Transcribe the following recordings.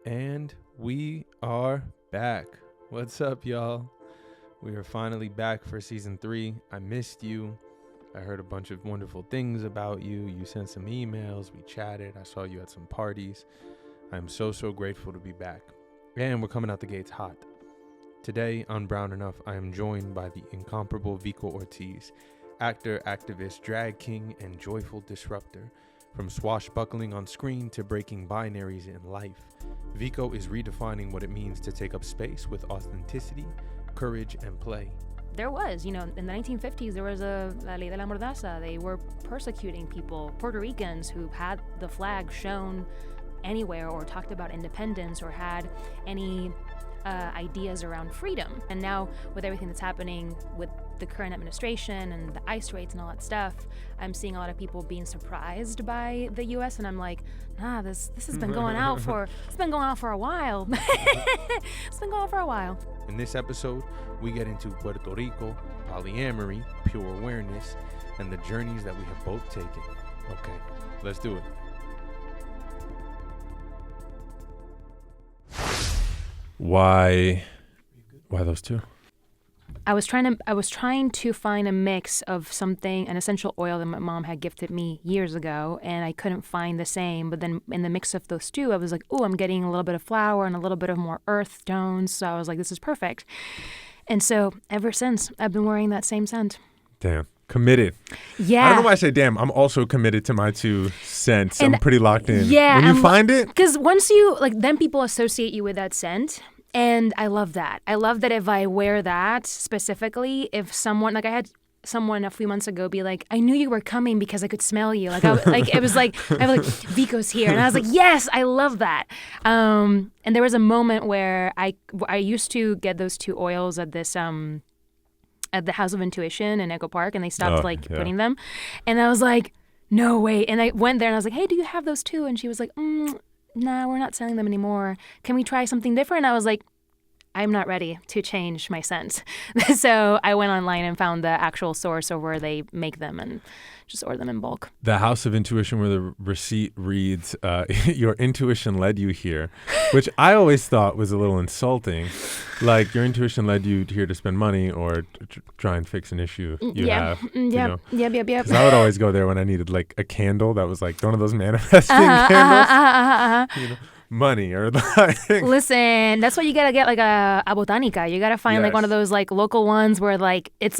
And we are back. What's up, y'all? We are finally back for season 3. I missed you. I heard a bunch of wonderful things about you. You sent some emails. We chatted. I saw you at some parties. I'm so grateful to be back. And we're coming out the gates hot. Today on Brown Enough, I am joined by the incomparable Vico Ortiz, actor, activist, drag king, and joyful disruptor. From swashbuckling on screen to breaking binaries in life, Vico is redefining what it means to take up space with authenticity, courage, and play. There was, in the 1950s, there was a La Ley de la Mordaza. They were persecuting people, Puerto Ricans who had the flag shown anywhere or talked about independence or had any ideas around freedom. And now with everything that's happening with the current administration and the ICE raids and all that stuff, I'm seeing a lot of people being surprised by the U.S. and I'm like, nah, this has been going out for a while. It's been going on for a while. In this episode, we get into Puerto Rico, polyamory, pure awareness, and the journeys that we have both taken. Okay, let's do it. Why those two? I was trying to find a mix of something, an essential oil that my mom had gifted me years ago, and I couldn't find the same. But then in the mix of those two, I was like, oh, I'm getting a little bit of flower and a little bit of more earth tones. So I was like, this is perfect. And so ever since, I've been wearing that same scent. Damn. Committed. Yeah. I don't know why I say damn. I'm also committed to my 2 cents. I'm pretty locked in. Yeah. When you find it. Because once you, then people associate you with that scent. And I love that. I love that if I wear that specifically, if someone, I had someone a few months ago be like, I knew you were coming because I could smell you. It was like, I was like, Vico's here. And I was like, yes, I love that. And there was a moment where I used to get those 2 oils at this, at the House of Intuition in Echo Park, and they stopped putting them. And I was like, no way. And I went there and I was like, hey, do you have those 2? And she was like, nah, we're not selling them anymore. Can we try something different? And I was like, I'm not ready to change my scent. So I went online and found the actual source of where they make them and just order them in bulk. The House of Intuition, where the receipt reads, your intuition led you here, which I always thought was a little insulting. Like, your intuition led you here to spend money or try and fix an issue you have. Yep. Because I would always go there when I needed, a candle that was, one of those manifesting candles. Money or Listen, that's why you gotta get a botanica. You gotta find one of those local ones where it's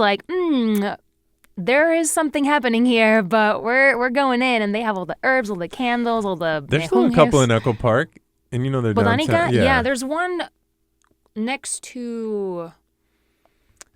there is something happening here, but we're going in, and they have all the herbs, all the candles, all the. There's still a couple in Echo Park, and they're botanica. Downtown. Yeah, there's one next to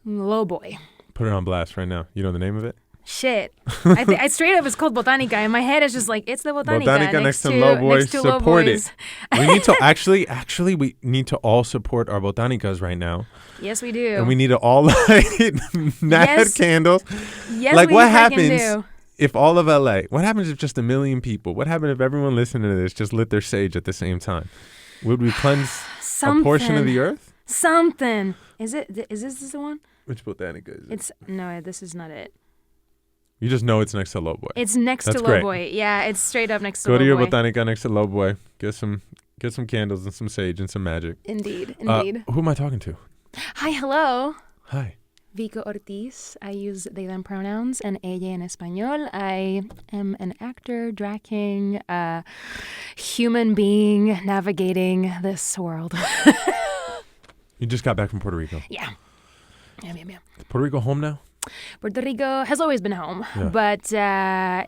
Lowboy. Put it on blast right now. You know the name of it? Shit. I straight up, it's called Botanica. In my head, it's just it's the Botanica. Botanica next to Lowboy. Support it. We need to actually, we need to all support our Botanicas right now. Yes, we do. And we need to all light mad candles. Yes, what happens if all of LA, what happens if just 1 million people, what happens if everyone listening to this just lit their sage at the same time? Would we cleanse a portion of the earth? Something. Is this the one? Which Botanica is it? No, this is not it. You just know it's next to Lowboy. It's next to Lowboy. Yeah, it's straight up next to Lowboy. Go to your Botanica next to Lowboy. Get some candles and some sage and some magic. Indeed. Who am I talking to? Hi, hello. Hi. Vico Ortiz. I use they, them pronouns and ella en español. I am an actor, drag king, human being navigating this world. You just got back from Puerto Rico. Yeah. Puerto Rico home now? Puerto Rico has always been home, but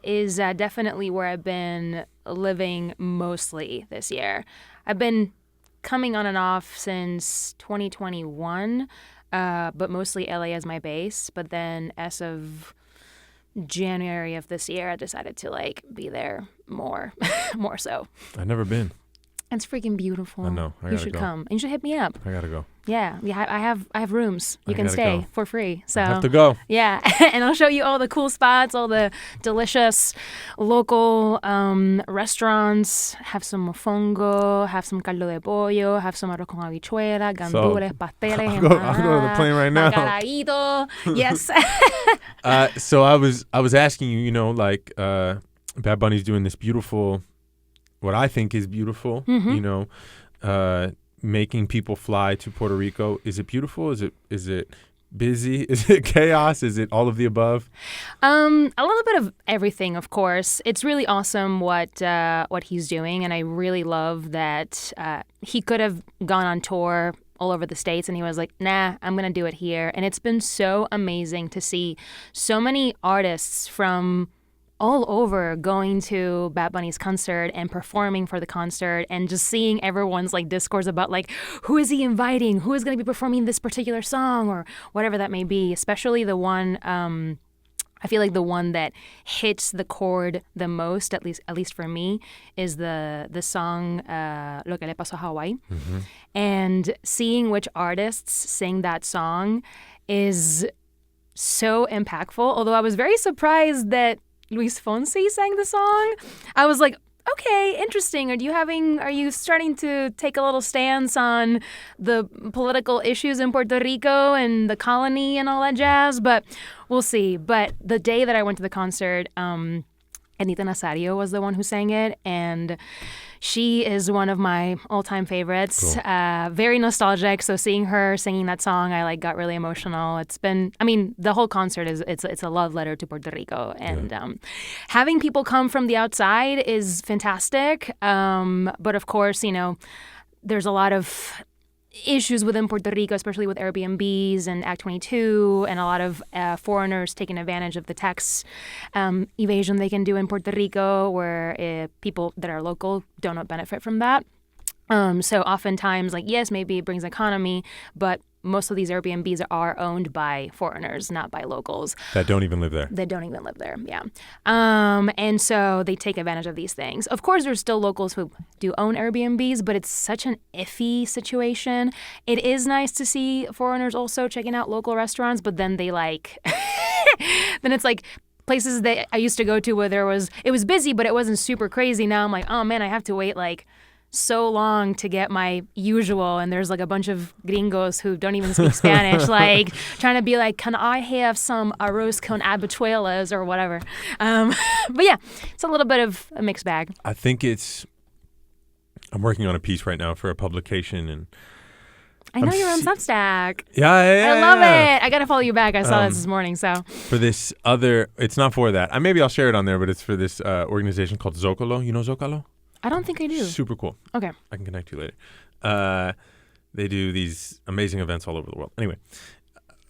is definitely where I've been living mostly this year. I've been coming on and off since 2021, but mostly LA as my base. But then as of January of this year, I decided to be there more so. I've never been. It's freaking beautiful. I know. You should come. And you should hit me up. I gotta go. Yeah. I have rooms. You can stay for free. So I have to go. Yeah. And I'll show you all the cool spots, all the delicious local restaurants. Have some mofongo, have some caldo de pollo, have some arroz con habichuela, gandules, pasteles, I'll go to the plane right now. Bacalaíto. Yes. So I was asking you, Bad Bunny's doing this beautiful, what I think is beautiful, making people fly to Puerto Rico? Is it beautiful? Is it busy? Is it chaos? Is it all of the above? A little bit of everything, of course. It's really awesome what he's doing, and I really love that he could have gone on tour all over the States, and he was like, nah, I'm going to do it here. And it's been so amazing to see so many artists from all over going to Bad Bunny's concert and performing for the concert, and just seeing everyone's like discourse about like, who is he inviting? Who is going to be performing this particular song or whatever that may be, especially the one, I feel like the one that hits the chord the most, at least for me, is the song Lo que le pasó a Hawaii. Mm-hmm. And seeing which artists sing that song is so impactful. Although I was very surprised that Luis Fonsi sang the song. I was like, okay, interesting. Are you starting to take a little stance on the political issues in Puerto Rico and the colony and all that jazz? But we'll see. But the day that I went to the concert, Anita Nazario was the one who sang it, and she is one of my all-time favorites. Cool. Very nostalgic. So seeing her singing that song, I got really emotional. The whole concert it's a love letter to Puerto Rico, and having people come from the outside is fantastic. But of course, there's a lot of issues within Puerto Rico, especially with Airbnbs and Act 22, and a lot of foreigners taking advantage of the tax evasion they can do in Puerto Rico, where people that are local do not benefit from that. So oftentimes, yes, maybe it brings economy, but most of these Airbnbs are owned by foreigners, not by locals. That don't even live there. They don't even live there, yeah. And so they take advantage of these things. Of course, there's still locals who do own Airbnbs, but it's such an iffy situation. It is nice to see foreigners also checking out local restaurants, but then they then it's like places that I used to go to where it was busy, but it wasn't super crazy. Now I'm like, oh man, I have to wait so long to get my usual, and there's a bunch of gringos who don't even speak Spanish, trying to be like, can I have some arroz con habichuelas or whatever? But yeah, it's a little bit of a mixed bag. I think I'm working on a piece right now for a publication, and I know you're on Substack. Yeah. I love it. I got to follow you back. I saw this morning, so. For this it's not for that. Maybe I'll share it on there, but it's for this organization called Zocalo. You know Zocalo? I don't think I do. Super cool. Okay. I can connect you later. They do these amazing events all over the world. Anyway,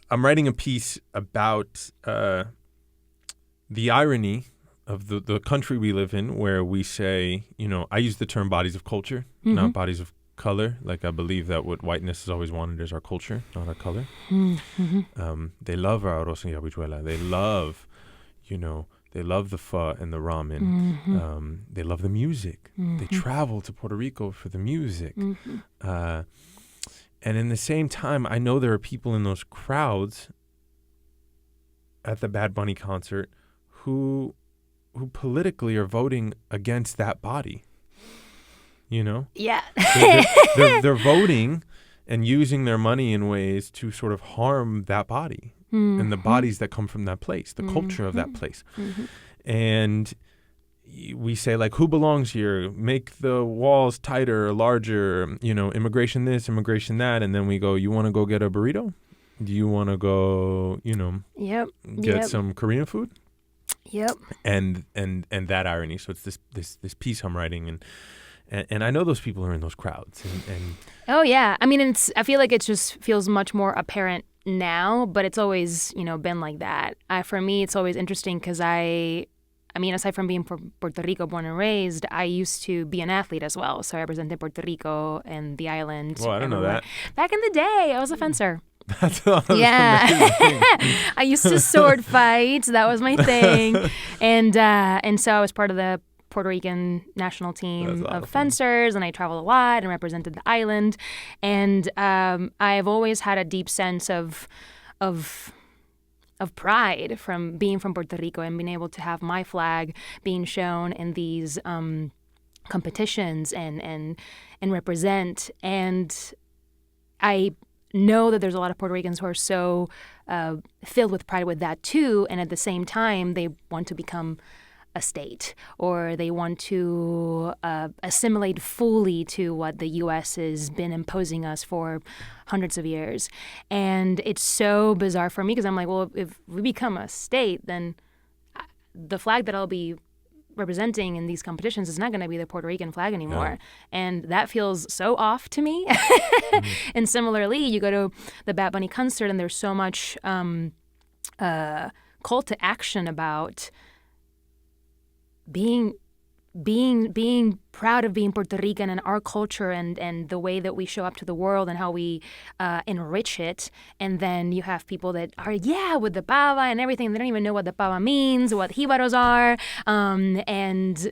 I'm writing a piece about the irony of the country we live in, where we say, I use the term bodies of culture, not bodies of color. I believe that what whiteness has always wanted is our culture, not our color. Mm-hmm. They love our arroz y habichuela. They love, they love the pho and the ramen. Mm-hmm. They love the music. Mm-hmm. They travel to Puerto Rico for the music. Mm-hmm. And in the same time, I know there are people in those crowds at the Bad Bunny concert who politically are voting against that body. Yeah. They're voting and using their money in ways to sort of harm that body. Mm-hmm. And the bodies that come from that place, the culture of that place. Mm-hmm. And we say, who belongs here? Make the walls tighter or larger, immigration this, immigration that. And then we go, you want to go get a burrito? Do you want to go, get some Korean food? Yep. And that irony. So it's this piece I'm writing, and I know those people are in those crowds. And oh yeah, I feel like it just feels much more apparent now, but it's always been like that. For me, it's always interesting because aside from being from Puerto Rico, born and raised, I used to be an athlete as well. So I represented Puerto Rico and the island. Well, I don't know that. Back in the day, I was a fencer. That's yeah. I used to sword fight. That was my thing. And so I was part of the Puerto Rican national team of fencers, and I traveled a lot and represented the island. And I've always had a deep sense of pride from being from Puerto Rico and being able to have my flag being shown in these competitions and represent. And I know that there's a lot of Puerto Ricans who are so filled with pride with that too, and at the same time they want to become a state, or they want to assimilate fully to what the U.S. has been imposing us for hundreds of years. And it's so bizarre for me because I'm like, well, if we become a state, then the flag that I'll be representing in these competitions is not going to be the Puerto Rican flag anymore. Yeah. And that feels so off to me. And similarly, you go to the Bad Bunny concert and there's so much call to action about being proud of being Puerto Rican and our culture and the way that we show up to the world and how we enrich it. And then you have people that are, with the pava and everything. They don't even know what the pava means, what jibaros are. And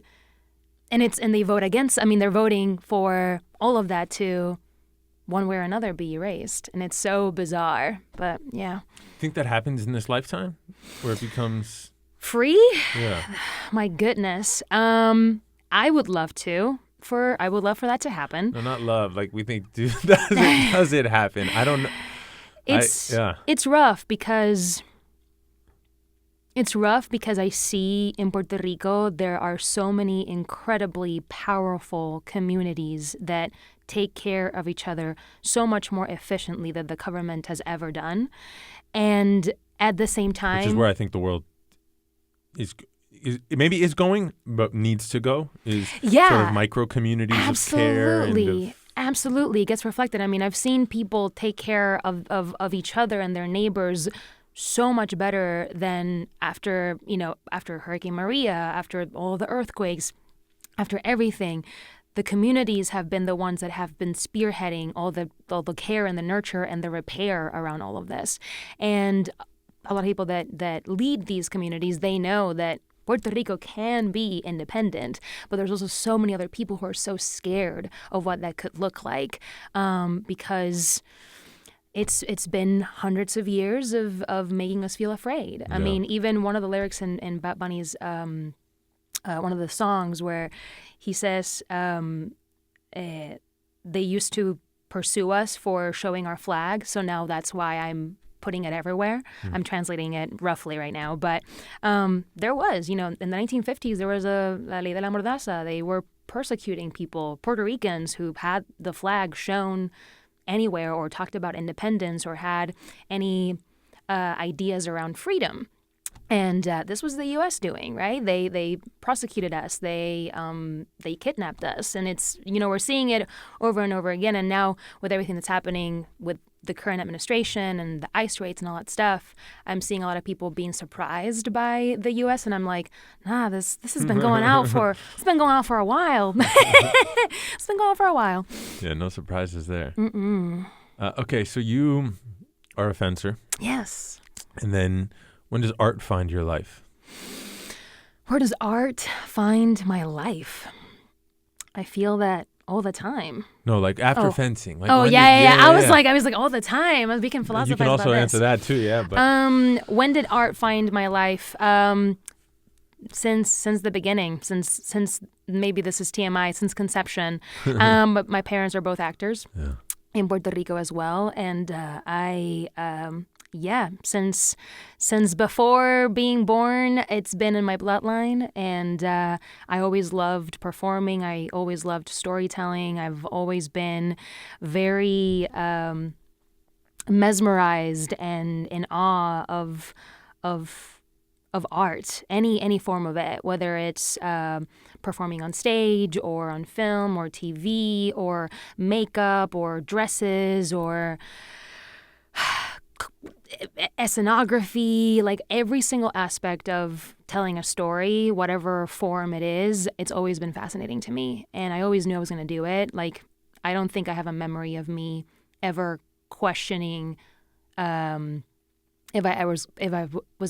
they vote against, they're voting for all of that to one way or another be erased. And it's so bizarre, but yeah. Think that happens in this lifetime where it becomes free? Yeah. My goodness. I would love for that to happen. No, not love. Like we think, does it happen? I don't know. It's rough because I see in Puerto Rico there are so many incredibly powerful communities that take care of each other so much more efficiently than the government has ever done. And at the same time, which is where I think the world is going, but needs to go, is sort of micro communities of care. Absolutely. It gets reflected. I've seen people take care of each other and their neighbors so much better than after Hurricane Maria, after all the earthquakes, after everything. The communities have been the ones that have been spearheading all the care and the nurture and the repair around all of this. And a lot of people that lead these communities, they know that Puerto Rico can be independent, but there's also so many other people who are so scared of what that could look like, because it's been hundreds of years of making us feel afraid. Yeah. Even one of the lyrics in Bad Bunny's one of the songs where he says they used to pursue us for showing our flag, so now that's why I'm putting it everywhere. I'm translating it roughly right now, but there was, in the 1950s, there was a La Ley de la Mordaza. They were persecuting people, Puerto Ricans, who had the flag shown anywhere or talked about independence or had any ideas around freedom. And this was the U.S. doing, right? They prosecuted us. They kidnapped us. And it's, we're seeing it over and over again. And now with everything that's happening with the current administration and the ICE raids and all that stuff, I'm seeing a lot of people being surprised by the U.S. And I'm like, this has been going on for a while. It's been going on for a while. Yeah, no surprises there. Okay, so you are a fencer. Yes. And then when does art find your life? Where does art find my life? I feel that all the time. No, like after fencing. Like I was like all the time. We can philosophize about this. You can also answer that too, yeah. But when did art find my life? Since the beginning, since maybe this is TMI, since conception. But my parents are both actors in Puerto Rico as well, and since before being born, it's been in my bloodline, and I always loved performing. I always loved storytelling. I've always been very mesmerized and in awe of art, any form of it, whether it's performing on stage or on film or TV or makeup or dresses or ethnography, like every single aspect of telling a story, whatever form it is, it's always been fascinating to me. And I always knew I was going to do it. Like, I don't think I have a memory of me ever questioning if I was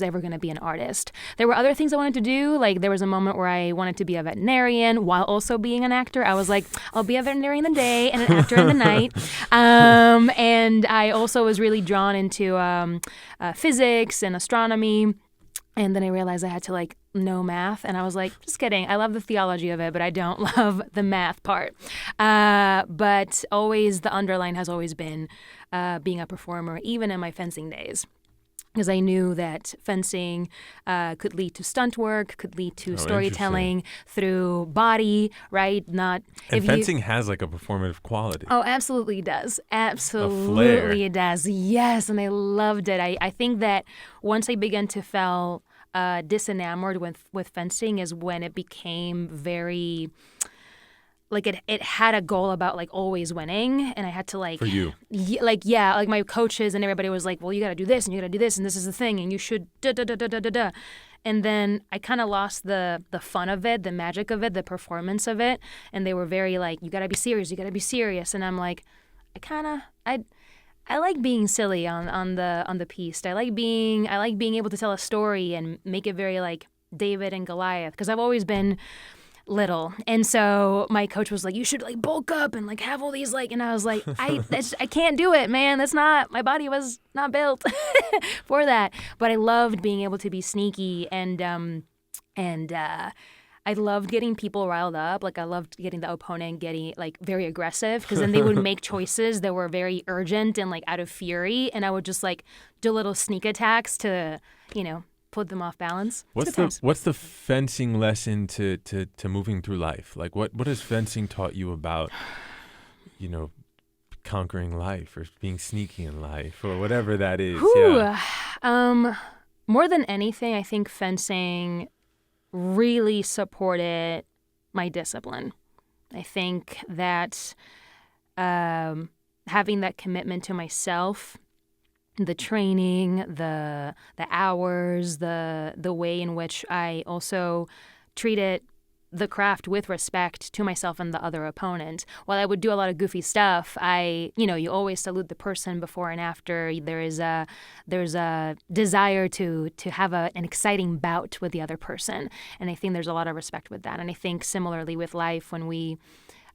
ever going to be an artist. There were other things I wanted to do. Like, there was a moment where I wanted to be a veterinarian while also being an actor. I was like, I'll be a veterinarian in the day and an actor in the night. And I also was really drawn into physics and astronomy. And then I realized I had to know math. And I was like, just kidding. I love the theology of it, but I don't love the math part. But always, the underline has always been being a performer, even in my fencing days. because I knew that fencing could lead to stunt work, could lead to storytelling through body, right? And fencing has like a performative quality. Oh, absolutely it does. Absolutely it does. Yes, and I loved it. I think that once I began to feel disenamored with fencing is when it became very... Like it had a goal about like always winning, and I had to like for you, like my coaches and everybody was like, well, you got to do this and you got to do this and this is the thing and you should da da da da da da da, and then I kind of lost the fun of it, the magic of it, the performance of it, and they were very like, you got to be serious, and I'm like, I like being silly on the piste. I like being able to tell a story and make it very like David and Goliath, because I've always been little, and so my coach was like, you should like bulk up and like have all these like, and I was like, I can't do it, man. That's not, my body was not built for that. But I loved being able to be sneaky, and I loved getting people riled up. Like I loved getting the opponent getting like very aggressive, because then they would make choices that were very urgent and like out of fury, and I would just like do little sneak attacks to, put them off balance. What's the fencing lesson to moving through life? Like what has fencing taught you about, conquering life or being sneaky in life or whatever that is? Yeah. More than anything, I think fencing really supported my discipline. I think that having that commitment to myself, the training, the hours, the way in which I also treated the craft with respect to myself and the other opponent. While I would do a lot of goofy stuff, you always salute the person before and after. There's a desire to have an exciting bout with the other person, and I think there's a lot of respect with that. And I think similarly with life, when we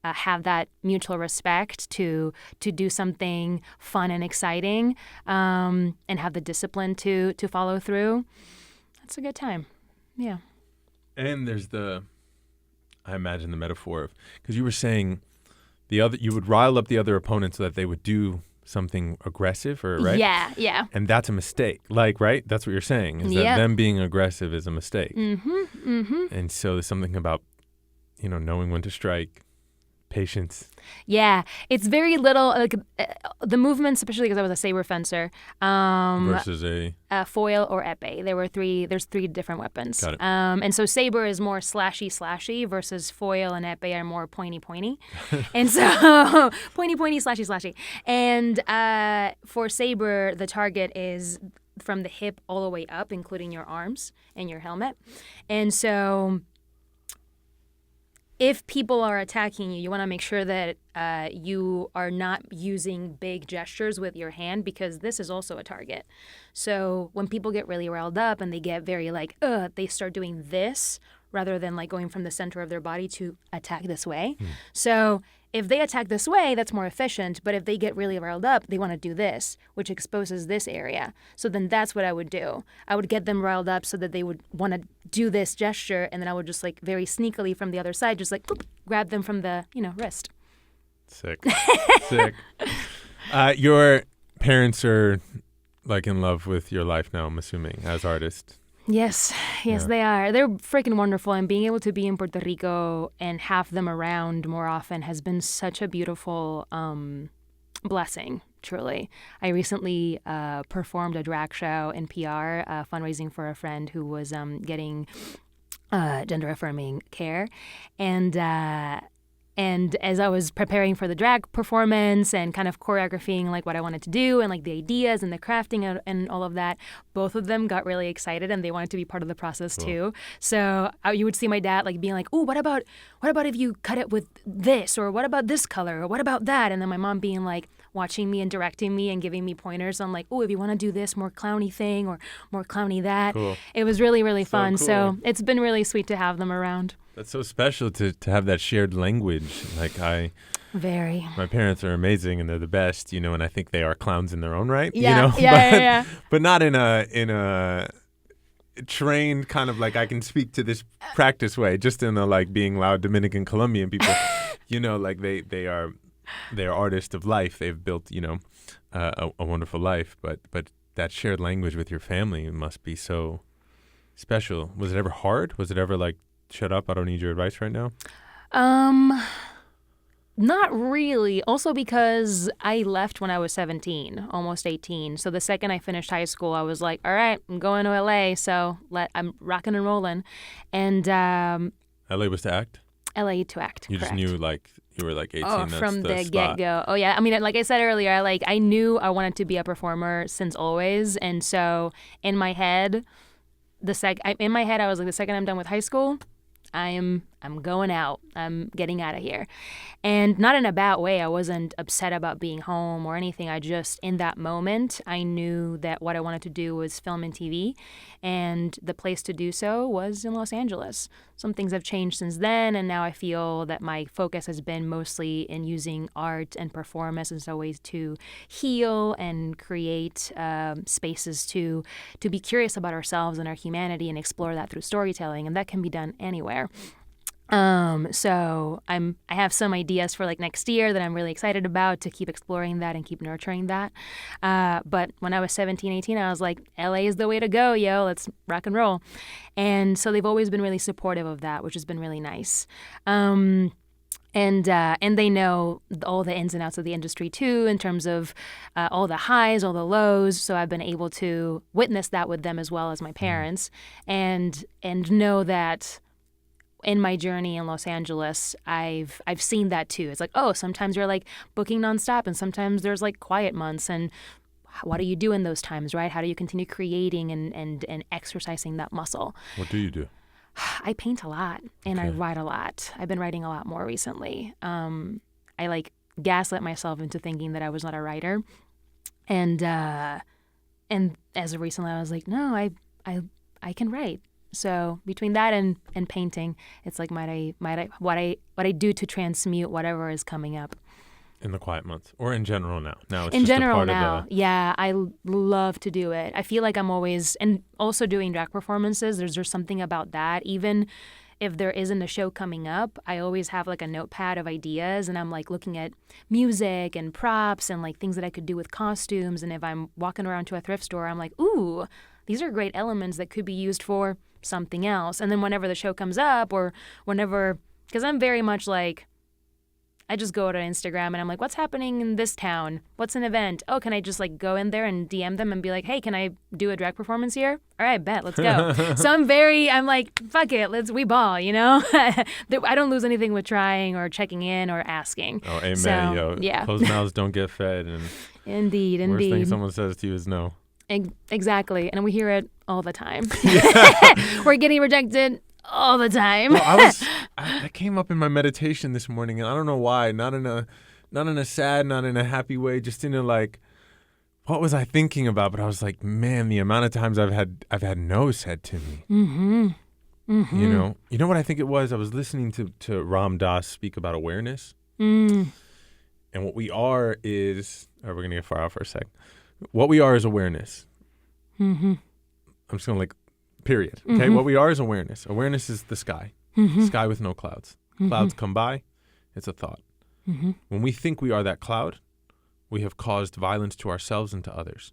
have that mutual respect to do something fun and exciting, and have the discipline to follow through, that's a good time. Yeah. And there's I imagine the metaphor of, because you were saying you would rile up the other opponent so that they would do something aggressive, or right? Yeah. And that's a mistake. Like, right? That's what you're saying, is that them being aggressive is a mistake. And so there's something about, knowing when to strike. Patience. Yeah, it's very little, like the movements, especially because I was a saber fencer. Versus a foil or épée. There's three different weapons. Got it. And so saber is more slashy versus foil and épée are more pointy. And so pointy, slashy. And for saber, the target is from the hip all the way up, including your arms and your helmet. And so if people are attacking you, you want to make sure that you are not using big gestures with your hand, because this is also a target. So when people get really riled up and they get very like, they start doing this rather than like going from the center of their body to attack this way. So if they attack this way, that's more efficient. But if they get really riled up, they want to do this, which exposes this area. So then that's what I would do. I would get them riled up so that they would want to do this gesture, and then I would just like very sneakily from the other side, just like boop, grab them from the wrist. Sick. Your parents are like in love with your life now, I'm assuming, as artists. Yes, they are. They're freaking wonderful, and being able to be in Puerto Rico and have them around more often has been such a beautiful blessing, truly. I recently performed a drag show in PR, fundraising for a friend who was getting gender-affirming care, and as I was preparing for the drag performance and kind of choreographing like what I wanted to do and like the ideas and the crafting and all of that, both of them got really excited and they wanted to be part of the process too. So you would see my dad like being like, "Oh, what about if you cut it with this, or what about this color, or what about that?" And then my mom being like watching me and directing me and giving me pointers on like, "Oh, if you want to do this more clowny thing or more clowny that." Cool. It was really, really fun. Cool. So it's been really sweet to have them around. That's so special to have that shared language. Like my parents are amazing and they're the best, and I think they are clowns in their own right, Yeah. But not in a trained kind of like I can speak to this practice way, just in a like being loud Dominican Colombian people, like they are artists of life. They've built, a wonderful life, but that shared language with your family must be so special. Was it ever hard? Was it ever like, shut up, I don't need your advice right now? Not really. Also because I left when I was 17, almost 18. So the second I finished high school, I was like, all right, I'm going to LA. So I'm rocking and rolling. And LA was to act? LA to act. You correct. just knew like you were like 18. Oh, that's from the spot. get-go. Oh, yeah. I mean, like I said earlier, I knew I wanted to be a performer since always. And so in my head, I was like, the second I'm done with high school, I'm going out. I'm getting out of here. And not in a bad way. I wasn't upset about being home or anything. I just, in that moment, I knew that what I wanted to do was film and TV. And the place to do so was in Los Angeles. Some things have changed since then. And now I feel that my focus has been mostly in using art and performance as a way to heal and create spaces to be curious about ourselves and our humanity and explore that through storytelling. And that can be done anywhere. So I have some ideas for like next year that I'm really excited about to keep exploring that and keep nurturing that. But when I was 17, 18, I was like, LA is the way to go, yo, let's rock and roll. And so they've always been really supportive of that, which has been really nice. And they know all the ins and outs of the industry too, in terms of all the highs, all the lows. So I've been able to witness that with them as well as my parents, and know that in my journey in Los Angeles, I've seen that too. It's like, oh, sometimes you're like booking nonstop, and sometimes there's like quiet months. And what do you do in those times, right? How do you continue creating and exercising that muscle? What do you do? I paint a lot and I write a lot. I've been writing a lot more recently. I like gaslit myself into thinking that I was not a writer, and as of recently, I was like, no, I can write. So between that and painting, it's like what I do to transmute whatever is coming up. In the quiet months, or in general now? Now it's in just general a part now, of the... yeah, I love to do it. I feel like I'm always, and also doing drag performances. There's something about that. Even if there isn't a show coming up, I always have like a notepad of ideas, and I'm like looking at music and props and like things that I could do with costumes. And if I'm walking around to a thrift store, I'm like, ooh, these are great elements that could be used for something else. And then whenever the show comes up, or whenever, because I'm very much like, I just go to Instagram and I'm like, what's happening in this town? What's an event? Oh, can I just like go in there and DM them and be like, hey, can I do a drag performance here? All right, bet, let's go. So I'm like, fuck it, we ball, you know? I don't lose anything with trying or checking in or asking. Oh, amen, so, yo. Yeah. Closed mouths don't get fed. And Indeed. worst thing someone says to you is no. Exactly. And we hear it all the time. We're getting rejected all the time. Well, that came up in my meditation this morning, and I don't know why. Not in a sad, not in a happy way. Just in a like, what was I thinking about? But I was like, man, the amount of times I've had no said to me. Mm-hmm. Mm-hmm. You know what I think it was? I was listening to Ram Dass speak about awareness, and what we are is. All right, we're gonna get far out for a sec. What we are is awareness. Mm-hmm. I'm just gonna like, period. Okay, what we are is awareness. Awareness is the sky. Sky with no clouds. Clouds come by, it's a thought. When we think we are that cloud, we have caused violence to ourselves and to others.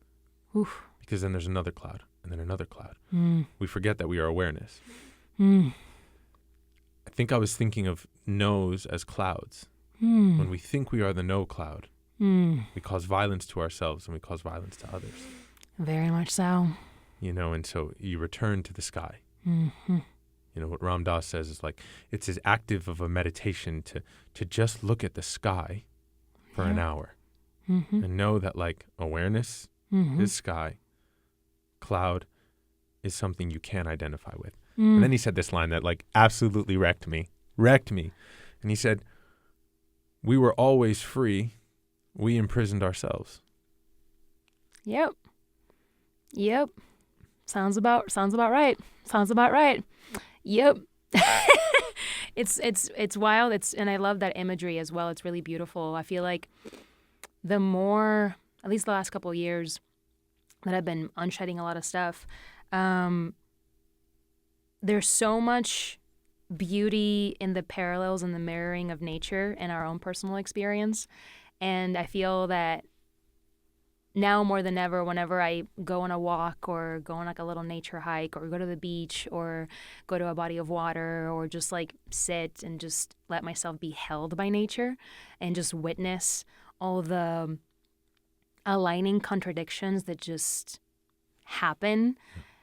Oof. Because then there's another cloud, and then another cloud. Mm. We forget that we are awareness. Mm. I think I was thinking of no's as clouds. Mm. When we think we are the no cloud, we cause violence to ourselves and we cause violence to others. Very much so. And so you return to the sky. Mm-hmm. What Ram Dass says is like, it's as active of a meditation to just look at the sky for an hour and know that like awareness is sky, cloud is something you can identify with. And then he said this line that like absolutely wrecked me. And he said, we were always free. We imprisoned ourselves. Yep. Sounds about right. Yep. It's wild. And I love that imagery as well. It's really beautiful. I feel like the more, at least the last couple of years that I've been unshedding a lot of stuff, there's so much beauty in the parallels and the mirroring of nature and our own personal experience. And I feel that now more than ever, whenever I go on a walk or go on like a little nature hike or go to the beach or go to a body of water or just like sit and just let myself be held by nature and just witness all the aligning contradictions that just happen,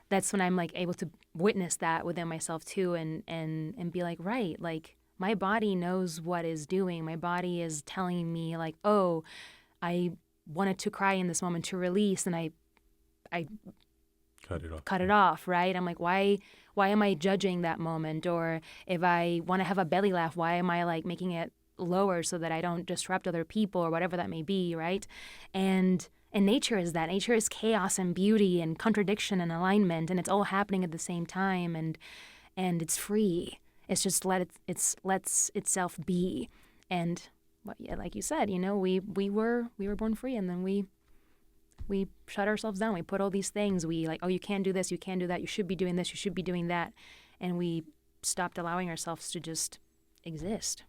that's when I'm like able to witness that within myself too, and be like, right, like my body knows what it's doing. My body is telling me like, oh, I wanted to cry in this moment to release, and I cut it off, right? I'm like, why am I judging that moment? Or if I want to have a belly laugh, why am I like making it lower so that I don't disrupt other people or whatever that may be, right? And nature is that. Nature is chaos and beauty and contradiction and alignment, and it's all happening at the same time, and it's free. It's just lets itself be. And like you said, we were born free, and then we shut ourselves down. We put all these things. We like, oh, you can't do this, you can't do that. You should be doing this, you should be doing that, and we stopped allowing ourselves to just exist.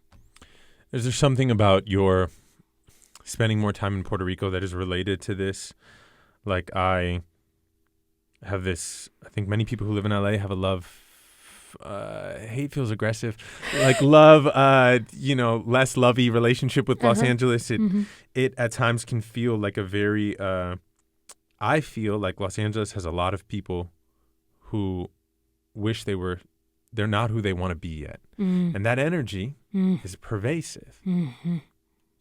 Is there something about your spending more time in Puerto Rico that is related to this? Like I have this, I think many people who live in LA have a love, hate feels aggressive, like love, less lovey relationship with Los Angeles. It at times can feel like a very, I feel like Los Angeles has a lot of people who wish they're not who they want to be yet. And that energy is pervasive.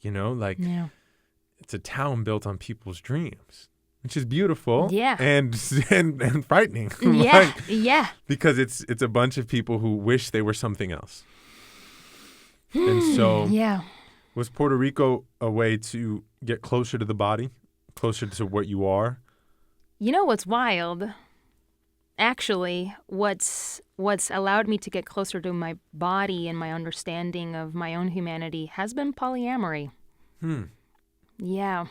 It's a town built on people's dreams, which is beautiful. Yeah. And frightening. Yeah. Yeah. Because it's a bunch of people who wish they were something else. And so yeah. Was Puerto Rico a way to get closer to the body, closer to what you are? You know what's wild? Actually, what's allowed me to get closer to my body and my understanding of my own humanity has been polyamory. Yeah.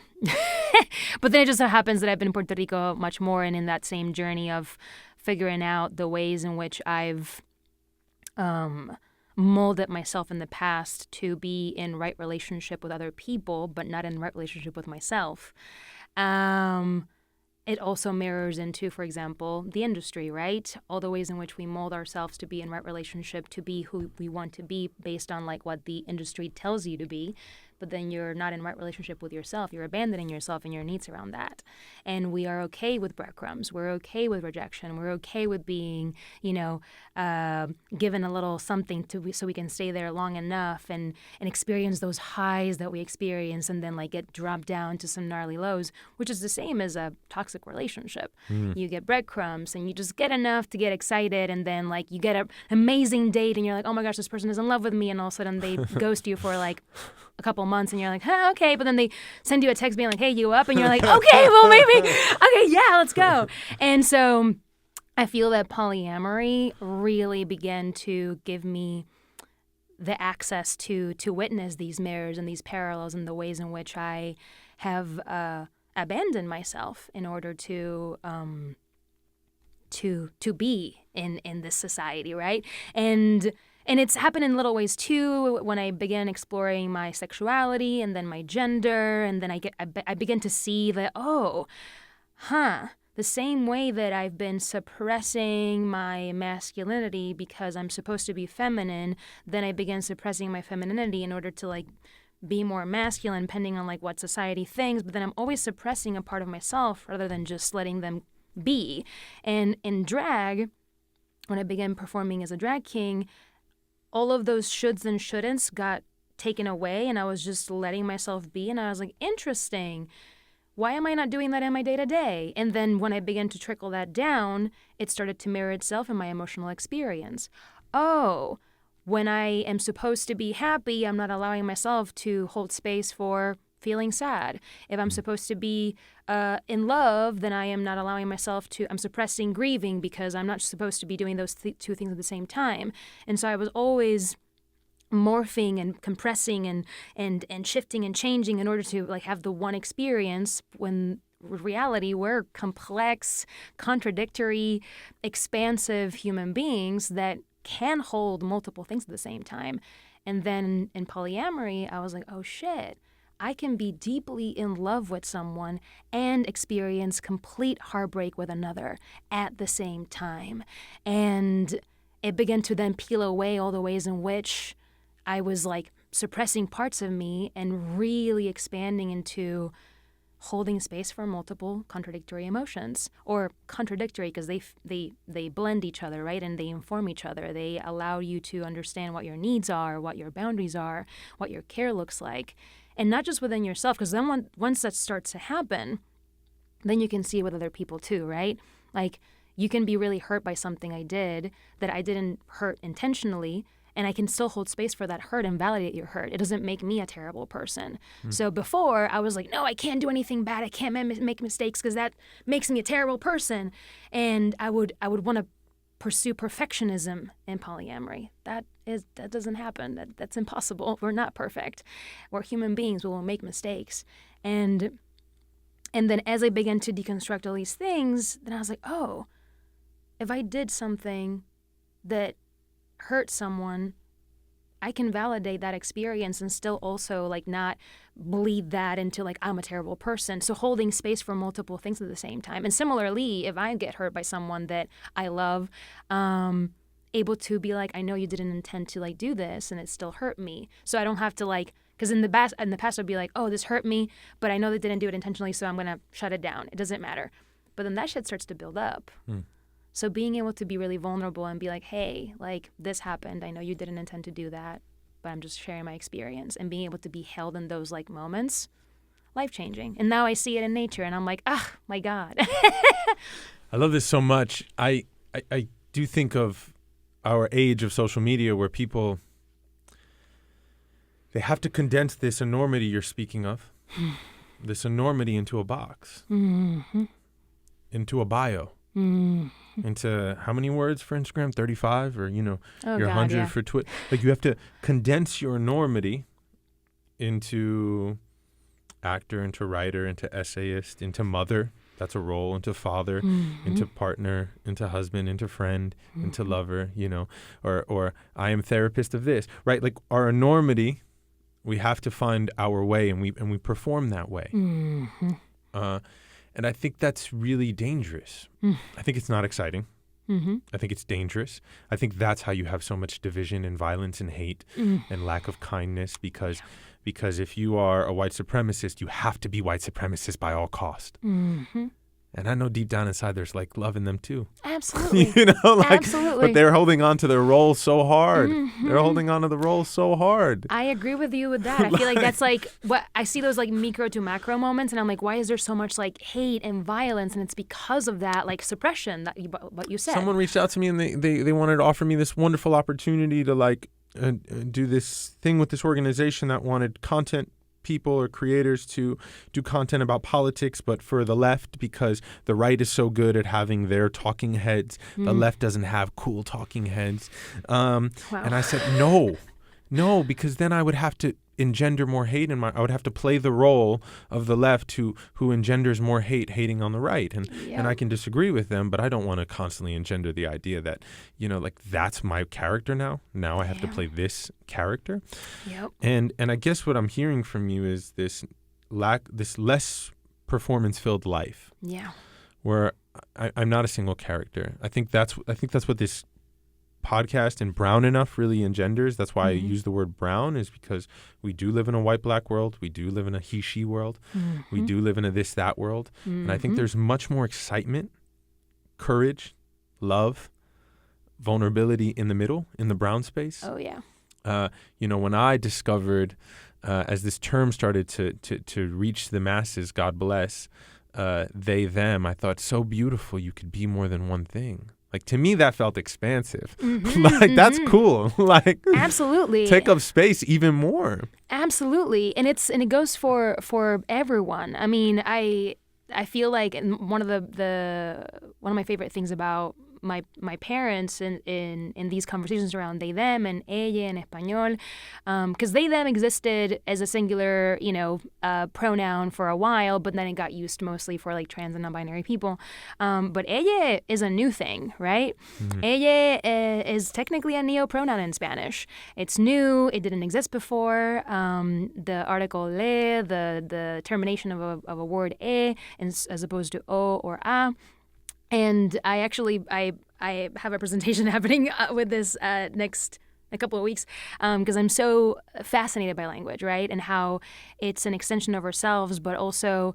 But then it just so happens that I've been in Puerto Rico much more, and in that same journey of figuring out the ways in which I've molded myself in the past to be in right relationship with other people, but not in right relationship with myself. It also mirrors into, for example, the industry, right? All the ways in which we mold ourselves to be in right relationship, to be who we want to be based on like what the industry tells you to be. But then you're not in right relationship with yourself. You're abandoning yourself and your needs around that. And we are okay with breadcrumbs. We're okay with rejection. We're okay with being, given a little something so we can stay there long enough and experience those highs that we experience, and then like get dropped down to some gnarly lows, which is the same as a toxic relationship. You get breadcrumbs and you just get enough to get excited, and then like you get an amazing date and you're like, oh my gosh, this person is in love with me, and all of a sudden they ghost you for like a couple months, and you're like, okay, but then they send you a text being like, hey, you up? And you're like, okay, well maybe, okay, yeah, let's go. And so I feel that polyamory really began to give me the access to witness these mirrors and these parallels and the ways in which I have abandoned myself in order to be in this society, right? And it's happened in little ways too. When I began exploring my sexuality and then my gender, and then I begin to see that, the same way that I've been suppressing my masculinity because I'm supposed to be feminine, then I began suppressing my femininity in order to like be more masculine, depending on like what society thinks. But then I'm always suppressing a part of myself rather than just letting them be. And in drag, when I began performing as a drag king, all of those shoulds and shouldn'ts got taken away, and I was just letting myself be. And I was like, interesting. Why am I not doing that in my day-to-day? And then when I began to trickle that down, it started to mirror itself in my emotional experience. Oh, when I am supposed to be happy, I'm not allowing myself to hold space for feeling sad. If I'm supposed to be in love, then I am not allowing myself I'm suppressing grieving because I'm not supposed to be doing those two things at the same time. And so I was always morphing and compressing and shifting and changing in order to like have the one experience, when reality we're complex, contradictory, expansive human beings that can hold multiple things at the same time. And then in polyamory, I was like, oh shit, I can be deeply in love with someone and experience complete heartbreak with another at the same time. And it began to then peel away all the ways in which I was like suppressing parts of me and really expanding into holding space for multiple contradictory emotions, or contradictory because they blend each other, right? And they inform each other. They allow you to understand what your needs are, what your boundaries are, what your care looks like. And not just within yourself, because then once that starts to happen, then you can see it with other people too, right? Like, you can be really hurt by something I did that I didn't hurt intentionally, and I can still hold space for that hurt and validate your hurt. It doesn't make me a terrible person. So before, I was like, no, I can't do anything bad. I can't make mistakes because that makes me a terrible person. And I would want to pursue perfectionism in polyamory. That doesn't happen. That's impossible. We're not perfect. We're human beings. We will make mistakes. And then as I began to deconstruct all these things, then I was like, oh, if I did something that hurt someone, I can validate that experience and still also like not bleed that into like I'm a terrible person. So holding space for multiple things at the same time. And similarly, if I get hurt by someone that I love, able to be like, I know you didn't intend to like do this and it still hurt me. So I don't have to like, because in the past I'd be like, oh, this hurt me, but I know they didn't do it intentionally, so I'm gonna shut it down. It doesn't matter. But then that shit starts to build up. So being able to be really vulnerable and be like, hey, like this happened. I know you didn't intend to do that, but I'm just sharing my experience. And being able to be held in those like moments, life-changing. And now I see it in nature and I'm like, ah, my God. I love this so much. I do think of our age of social media where people, they have to condense this enormity you're speaking of, this enormity into a box, into a bio. Into how many words for Instagram? 35 or, your 100 for Twitter. Like, you have to condense your enormity into actor, into writer, into essayist, into mother. That's a role. Into father, into partner, into husband, into friend, into lover, or I am therapist of this, right? Like, our enormity, we have to find our way and we perform that way. And I think that's really dangerous. I think it's not exciting. I think it's dangerous. I think that's how you have so much division and violence and hate and lack of kindness because if you are a white supremacist, you have to be white supremacist by all cost. And I know deep down inside there's like love in them too. Absolutely. Absolutely. But they're holding on to their role so hard. They're holding on to the role so hard. I agree with you with that. I feel like that's like what I see, those like micro to macro moments, and I'm like, why is there so much like hate and violence? And it's because of that like suppression that what you said. Someone reached out to me and they wanted to offer me this wonderful opportunity to like do this thing with this organization that wanted content people or creators to do content about politics, but for the left, because the right is so good at having their talking heads, the left doesn't have cool talking heads. Wow. And I said, no, because then I would have to engender more hate I would have to play the role of the left who engenders more hating on the right. And I can disagree with them, but I don't want to constantly engender the idea that, like that's my character now. Now I have to play this character. Yep. And I guess what I'm hearing from you is this less performance-filled life. Yeah. Where I'm not a single character. I think that's what this podcast and Brown Enough really engenders. That's why I use the word brown, is because we do live in a white-black world. We do live in a he-she world. We do live in a this-that world. And I think there's much more excitement, courage, love, vulnerability in the middle, in the brown space. Oh, yeah. When I discovered, as this term started to reach the masses, God bless, they, them, I thought, so beautiful you could be more than one thing. Like, to me, that felt expansive. That's cool. Like, absolutely. Take up space even more. Absolutely. And it goes for everyone. I mean, I feel like one of my favorite things about my parents in these conversations around they them and ella in español, because they them existed as a singular pronoun for a while, but then it got used mostly for like trans and non-binary people. But ella is a new thing, right? Ella is technically a neo-pronoun in Spanish. It's new. It didn't exist before. The article le, the termination of a word e, as opposed to o or a. And I have a presentation happening with this next a couple of weeks because I'm so fascinated by language, right? And how it's an extension of ourselves, but also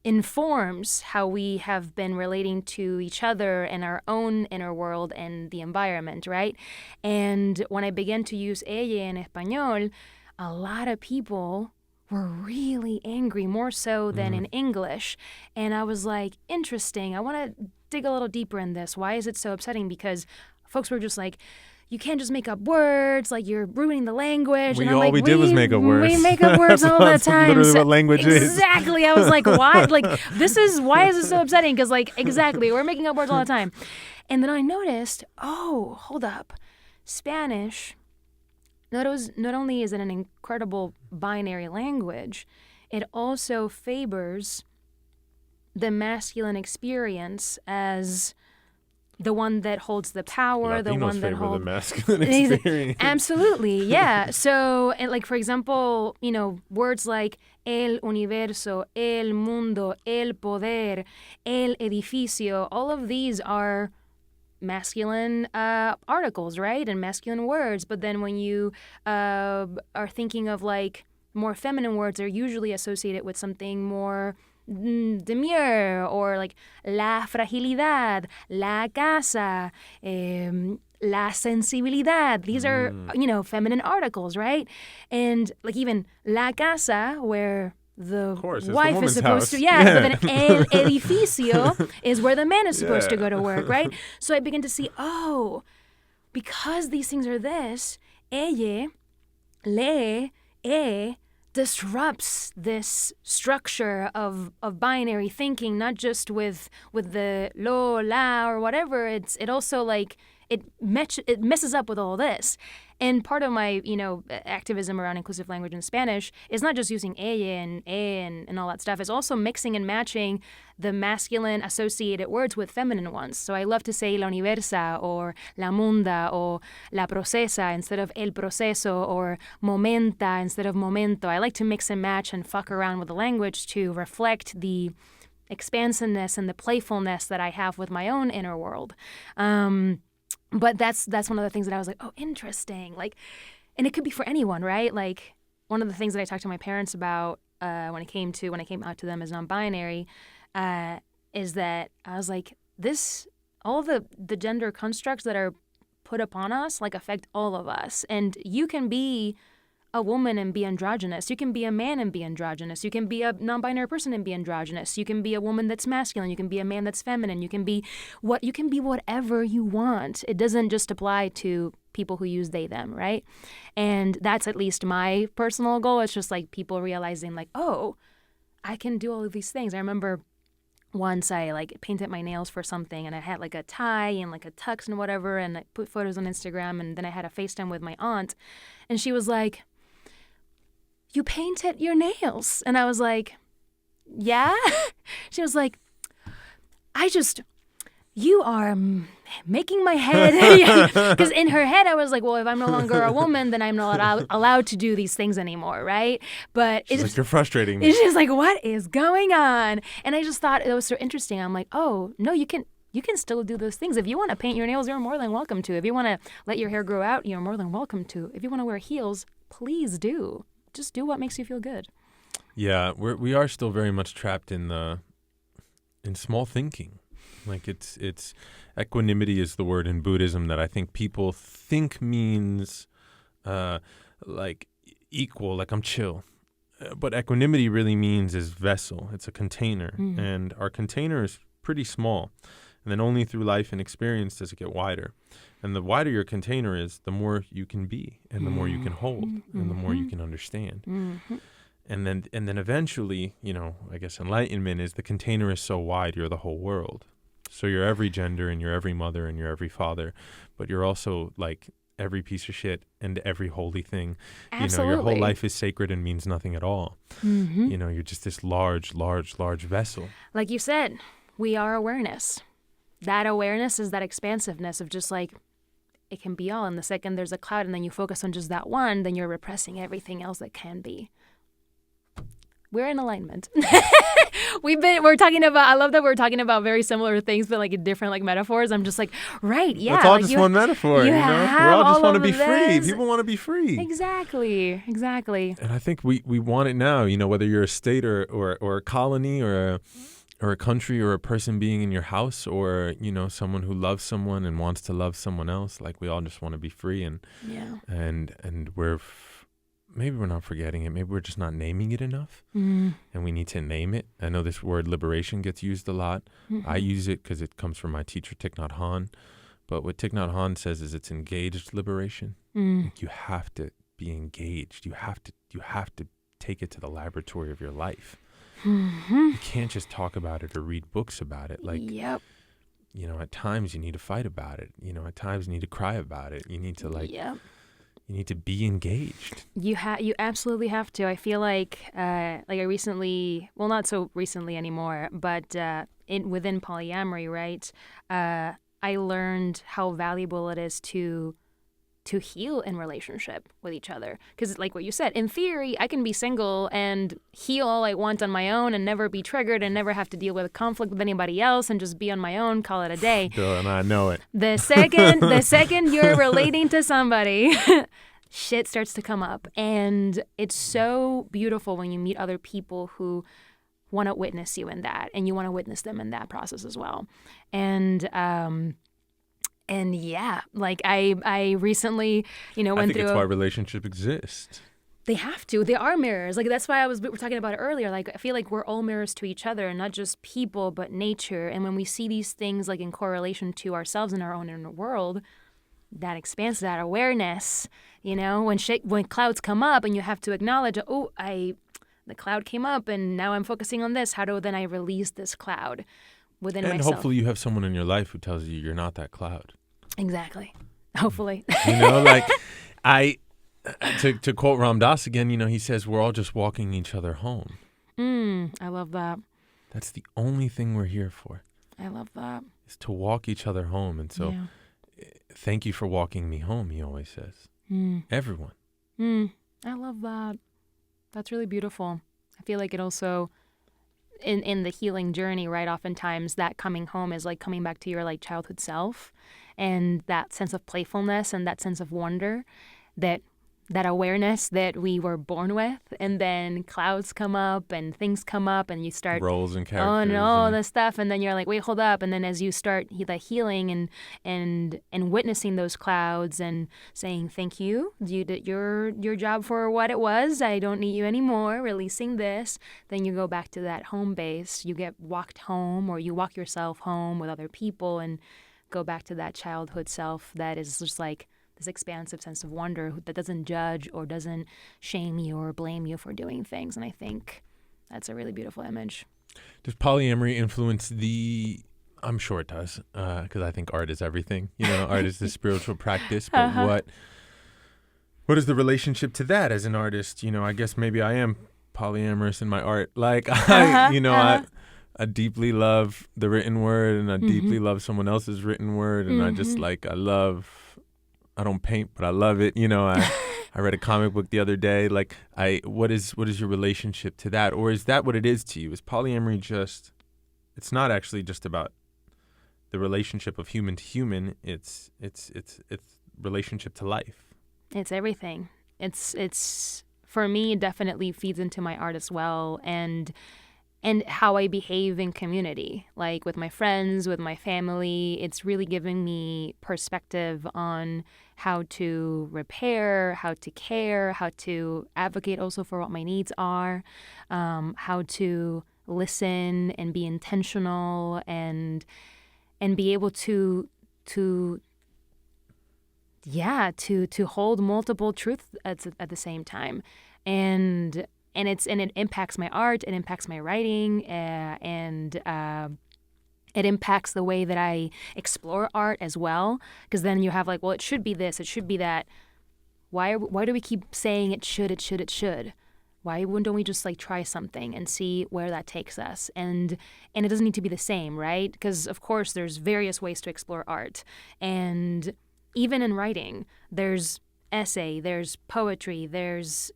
informs how we have been relating to each other and our own inner world and the environment, right? And when I began to use ella in español, a lot of people were really angry, more so than in English. And I was like, interesting. I want to dig a little deeper in this. Why is it so upsetting? Because folks were just like, you can't just make up words, like you're ruining the language. And I'm like, we did was make up words. We make up words all the time. Literally what language is. Exactly. I was like, why? Like, why is this so upsetting? Because like, exactly, we're making up words all the time. And then I noticed, oh, hold up. Spanish, not only is it an incredible binary language, it also favors the masculine experience as the one that holds the power, Latinos the one that favor holds the masculine experience. Absolutely, yeah. So, like for example, words like el universo, el mundo, el poder, el edificio, all of these are masculine articles, right? And masculine words. But then when you are thinking of like more feminine words, they're usually associated with something more demure, or like la fragilidad, la casa, la sensibilidad. These are, feminine articles, right? And like even la casa, where the wife is supposed to, but then el edificio is where the man is supposed to go to work, right? So I begin to see, because these things are this, ella, le, disrupts this structure of binary thinking, not just with the lo, la, or whatever. It also like it messes up with all this. And part of my activism around inclusive language in Spanish is not just using ella and and all that stuff. It's also mixing and matching the masculine associated words with feminine ones. So I love to say la universa or la munda or la procesa instead of el proceso, or momenta instead of momento. I like to mix and match and fuck around with the language to reflect the expansiveness and the playfulness that I have with my own inner world. But that's one of the things that I was like, oh, interesting. Like, and it could be for anyone, right? Like, one of the things that I talked to my parents about when I came out to them as non-binary, is that I was like, all the gender constructs that are put upon us, like, affect all of us. And you can be a woman and be androgynous. You can be a man and be androgynous. You can be a non-binary person and be androgynous. You can be a woman that's masculine. You can be a man that's feminine. You can be whatever you want. It doesn't just apply to people who use they, them, right? And that's at least my personal goal. It's just like people realizing like, oh, I can do all of these things. I remember once I like painted my nails for something and I had like a tie and like a tux and whatever, and I put photos on Instagram, and then I had a FaceTime with my aunt, and she was like, you painted your nails? And I was like, yeah? She was like, you are making my head. Because in her head, I was like, well, if I'm no longer a woman, then I'm not allowed to do these things anymore, right? But she's like, you're frustrating me. She's like, what is going on? And I just thought it was so interesting. I'm like, oh, no, you can still do those things. If you want to paint your nails, you're more than welcome to. If you want to let your hair grow out, you're more than welcome to. If you want to wear heels, please do. Just do what makes you feel good. Yeah, we are still very much trapped in small thinking. Like it's equanimity is the word in Buddhism that I think people think means like equal, like I'm chill. But equanimity really means is vessel. It's a container. Mm. And our container is pretty small. And then only through life and experience does it get wider. And the wider your container is, the more you can be, and the more you can hold, and the more you can understand. Mm-hmm. And then eventually, I guess enlightenment is the container is so wide, you're the whole world. So you're every gender and you're every mother and you're every father, but you're also like every piece of shit and every holy thing. Absolutely. Your whole life is sacred and means nothing at all. Mm-hmm. You're just this large vessel. Like you said, we are awareness. That awareness is that expansiveness of just like, it can be all. And the second there's a cloud and then you focus on just that one, then you're repressing everything else that can be. We're in alignment. We're talking about, I love that we're talking about very similar things, but like in different like metaphors. I'm just like, right, yeah. It's all like just one metaphor, We all just want to be free. People want to be free. Exactly. And I think we want it now, whether you're a state or a colony or a country or a person being in your house or, someone who loves someone and wants to love someone else. Like we all just want to be free and maybe we're not forgetting it. Maybe we're just not naming it enough, and we need to name it. I know this word liberation gets used a lot. I use it because it comes from my teacher, Thich Nhat Hanh. But what Thich Nhat Hanh says is it's engaged liberation. Like you have to be engaged. You have to take it to the laboratory of your life. You can't just talk about it or read books about it. Like, yep. At times you need to fight about it. At times you need to cry about it. You need to Yep. You need to be engaged. You absolutely have to. I feel like I recently, well, not so recently anymore, but within polyamory, right? I learned how valuable it is to heal in relationship with each other. Because like what you said, in theory, I can be single and heal all I want on my own and never be triggered and never have to deal with conflict with anybody else and just be on my own, call it a day. And I know it. The second you're relating to somebody, shit starts to come up. And it's so beautiful when you meet other people who want to witness you in that and you want to witness them in that process as well. And yeah, like I recently, went through. I think it's why relationships exist. They have to. They are mirrors. Like that's why we were talking about it earlier. Like I feel like we're all mirrors to each other, and not just people, but nature. And when we see these things like in correlation to ourselves and our own inner world, that expands that awareness. When clouds come up, and you have to acknowledge, the cloud came up, and now I'm focusing on this. How do then I release this cloud within myself? And hopefully you have someone in your life who tells you you're not that cloud. Exactly. Hopefully. To quote Ram Dass again, he says we're all just walking each other home. I love that. That's the only thing we're here for. I love that. Is to walk each other home. And so thank you for walking me home, he always says. Everyone. I love that. That's really beautiful. I feel like it also, in the healing journey, right, oftentimes that coming home is like coming back to your like childhood self and that sense of playfulness and that sense of wonder, that awareness that we were born with, and then clouds come up and things come up and you start roles and characters. Oh no, all this stuff, and then you're like, wait, hold up, and then as you start the healing and witnessing those clouds and saying thank you, you did your job for what it was. I don't need you anymore. Releasing this, then you go back to that home base. You get walked home, or you walk yourself home with other people and go back to that childhood self that is just like this expansive sense of wonder that doesn't judge or doesn't shame you or blame you for doing things. And I think that's a really beautiful image. Does polyamory influence I'm sure it does, because I think art is everything. Art is the spiritual practice. But what is the relationship to that as an artist? I guess maybe I am polyamorous in my art. Like, I deeply love the written word, and I deeply love someone else's written word. And I just I don't paint, but I love it. I read a comic book the other day. Like, what is your relationship to that? Or is that what it is to you? Is polyamory it's not actually just about the relationship of human to human. It's relationship to life. It's everything. It's for me, it definitely feeds into my art as well. And how I behave in community, like with my friends, with my family. It's really giving me perspective on how to repair, how to care, how to advocate also for what my needs are, how to listen and be intentional and be able to hold multiple truths at the same time. And it impacts my art, it impacts my writing, and It impacts the way that I explore art as well, because then you have like, well, it should be this, it should be that. Why do we keep saying it should, it should, it should? Why don't we just like try something and see where that takes us? And it doesn't need to be the same, right? Because of course there's various ways to explore art. And even in writing, there's essay, there's poetry, there's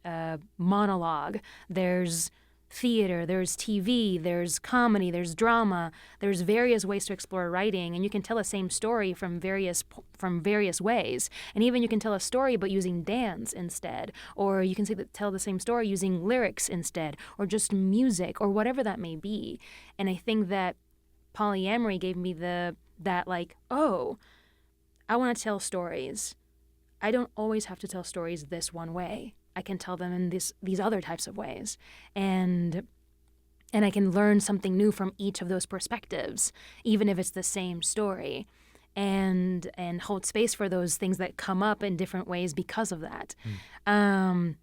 monologue, there's theater, there's TV, there's comedy, there's drama. There's various ways to explore writing, and you can tell the same story from various ways. And even you can tell a story but using dance instead, or you can tell the same story using lyrics instead, or just music, or whatever that may be. And I think that polyamory gave me that like, oh, I want to tell stories. I don't always have to tell stories this one way. I can tell them in these other types of ways. And I can learn something new from each of those perspectives, even if it's the same story, and hold space for those things that come up in different ways because of that. And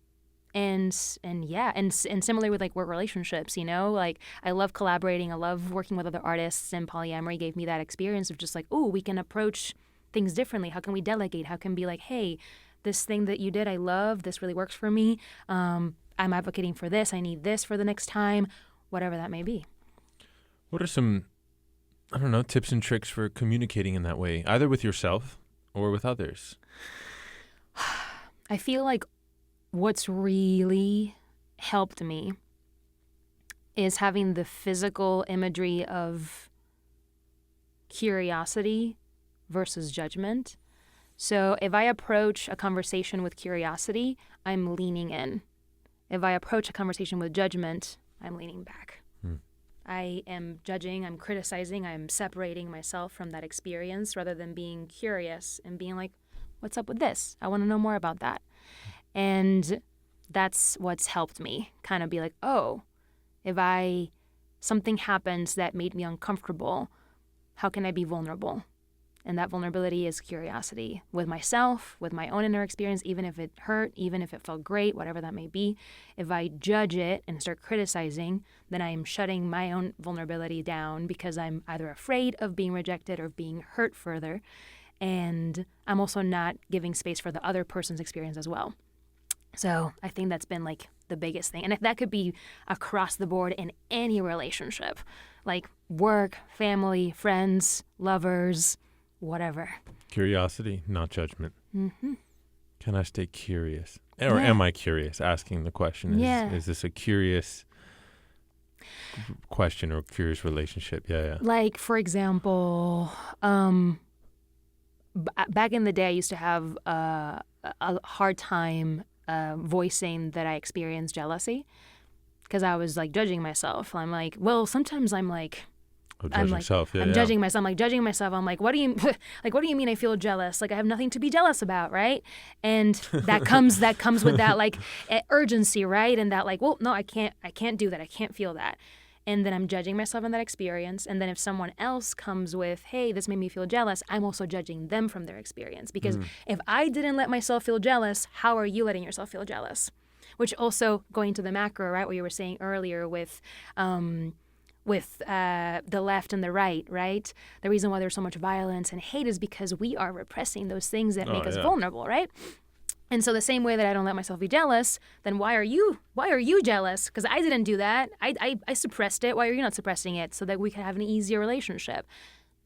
similarly with like work relationships, like I love collaborating, I love working with other artists, and polyamory gave me that experience of just like, oh, we can approach things differently. How can we delegate? How can we be like, hey, this thing that you did, I love, this really works for me. I'm advocating for this. I need this for the next time, whatever that may be. What are some, I don't know, tips and tricks for communicating in that way, either with yourself or with others? I feel like what's really helped me is having the physical imagery of curiosity versus judgment. So if I approach a conversation with curiosity, I'm leaning in. If I approach a conversation with judgment, I'm leaning back. I am judging, I'm criticizing, I'm separating myself from that experience rather than being curious and being like, what's up with this? I want to know more about that. And that's what's helped me kind of be like, oh, if something happens that made me uncomfortable, how can I be vulnerable? And that vulnerability is curiosity with myself, with my own inner experience, even if it hurt, even if it felt great, whatever that may be. If I judge it and start criticizing, then I am shutting my own vulnerability down because I'm either afraid of being rejected or being hurt further. And I'm also not giving space for the other person's experience as well. So I think that's been like the biggest thing. And if that could be across the board in any relationship, like work, family, friends, lovers, whatever. Curiosity, not judgment. Mm-hmm. Can I stay curious? Or am I curious? Asking the question. Is this a curious question or curious relationship? Yeah. Like, for example, back in the day, I used to have a hard time voicing that I experienced jealousy because I was like judging myself. I'm like, well, sometimes I'm like, judging myself. I'm judging myself. I'm like judging myself. I'm like, what do you mean I feel jealous? Like I have nothing to be jealous about, right? And that comes with that like urgency, right? And that like, well, no, I can't do that. I can't feel that. And then I'm judging myself in that experience. And then if someone else comes with, hey, this made me feel jealous, I'm also judging them from their experience. Because if I didn't let myself feel jealous, how are you letting yourself feel jealous? Which also going to the macro, right? What you were saying earlier with the left and the right? The reason why there's so much violence and hate is because we are repressing those things that make us vulnerable, right? And so the same way that I don't let myself be jealous, then why are you jealous? Because I didn't do that. I suppressed it. Why are you not suppressing it so that we can have an easier relationship?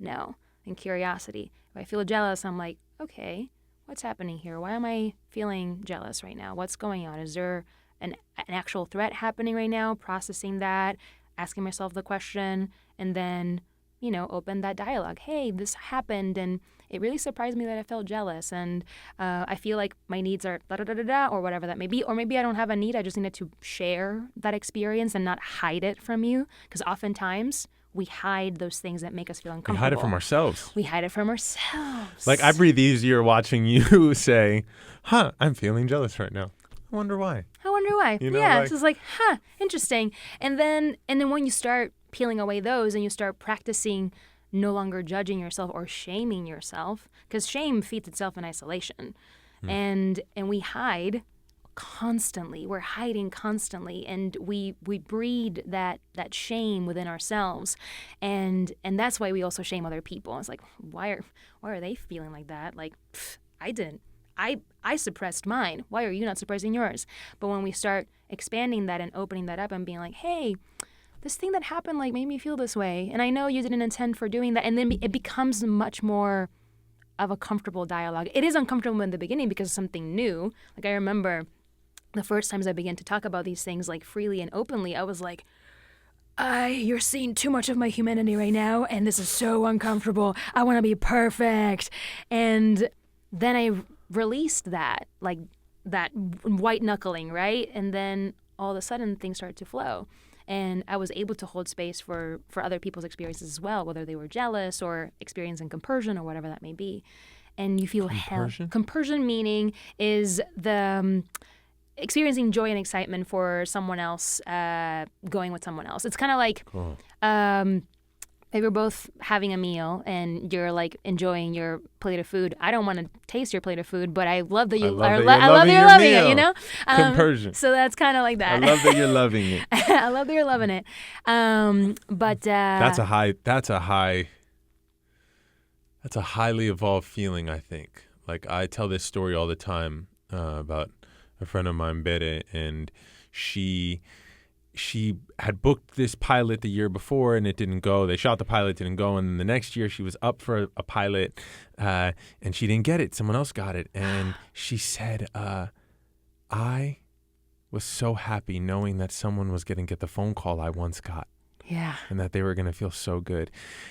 No. And curiosity. If I feel jealous, I'm like, okay, what's happening here? Why am I feeling jealous right now? What's going on? Is there an actual threat happening right now? Processing that, asking myself the question, and then, open that dialogue. Hey, this happened, and it really surprised me that I felt jealous, and I feel like my needs are da-da-da-da-da, or whatever that may be, or maybe I don't have a need, I just needed to share that experience and not hide it from you, because oftentimes we hide those things that make us feel uncomfortable. We hide it from ourselves. We hide it from ourselves. Like, I breathe easier watching you say, I'm feeling jealous right now. I wonder why. It's just like, interesting. And then when you start peeling away those and you start practicing no longer judging yourself or shaming yourself, because shame feeds itself in isolation. And we hide constantly. We're hiding constantly, and we breed that shame within ourselves, and that's why we also shame other people. It's like, why are they feeling like that? Like, I didn't. I suppressed mine. Why are you not suppressing yours? But when we start expanding that and opening that up and being like, hey, this thing that happened like made me feel this way, and I know you didn't intend for doing that, and then it becomes much more of a comfortable dialogue. It is uncomfortable in the beginning because it's something new. Like, I remember the first times I began to talk about these things like freely and openly, I was like, you're seeing too much of my humanity right now, and this is so uncomfortable. I want to be perfect. And then I released that, like that white knuckling, right? And then all of a sudden things started to flow. And I was able to hold space for other people's experiences as well, whether they were jealous or experiencing compersion or whatever that may be. And you feel Compersion? Compersion meaning is the experiencing joy and excitement for someone else going with someone else. It's kind of like if you're both having a meal and you're like enjoying your plate of food. I don't want to taste your plate of food, but I love that you I love that you're loving it, you know? Compersion. So that's kind of like that. I love that you're loving it. I love that you're loving it. But that's a highly evolved feeling, I think. Like, I tell this story all the time about a friend of mine, Bere, and she had booked this pilot the year before and it didn't go. They shot the pilot, didn't go. And then the next year she was up for a pilot and she didn't get it. Someone else got it. And she said, I was so happy knowing that someone was going to get the phone call I once got. Yeah. And that they were going to feel so good.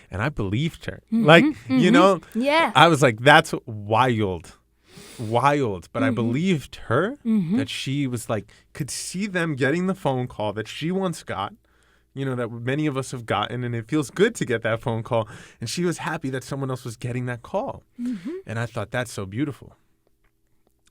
And I believed her. You know? Yeah. I was like, that's wild. But I believed her that she was like, could see them getting the phone call that she once got, you know, that many of us have gotten, and it feels good to get that phone call. And she was happy that someone else was getting that call. And I thought, that's so beautiful.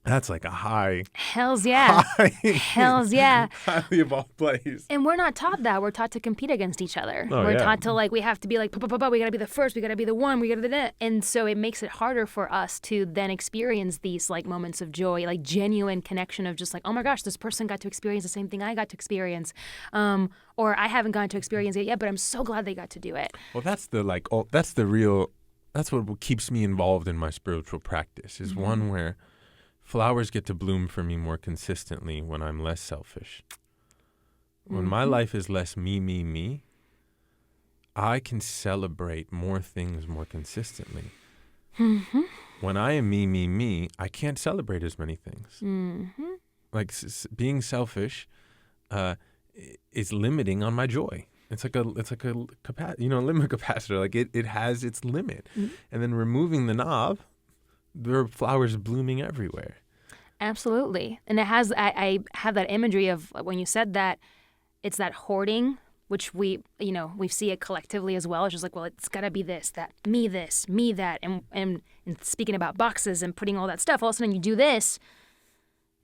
That's like a high. Hells yeah. Hells yeah. Highly evolved place. And we're not taught that. We're taught to compete against each other. We're taught to we have to be like, we got to be the first, we got to be the one, we got to be the. And so it makes it harder for us to then experience these like moments of joy, like genuine connection of just like, oh my gosh, this person got to experience the same thing I got to experience. Or I haven't gotten to experience it yet, but I'm so glad they got to do it. Well, that's what keeps me involved in my spiritual practice is one where flowers get to bloom for me more consistently when I'm less selfish. When my life is less me, I can celebrate more things more consistently. When I am me, I can't celebrate as many things. Like being selfish is limiting on my joy. It's like a limit capacitor. Like it has its limit. And then removing the knob, there are flowers blooming everywhere. Absolutely. And it has, I have that imagery of when you said that, it's that hoarding, which we see it collectively as well. It's just like, well, it's got to be this, me, that. And speaking about boxes and putting all that stuff, all of a sudden you do this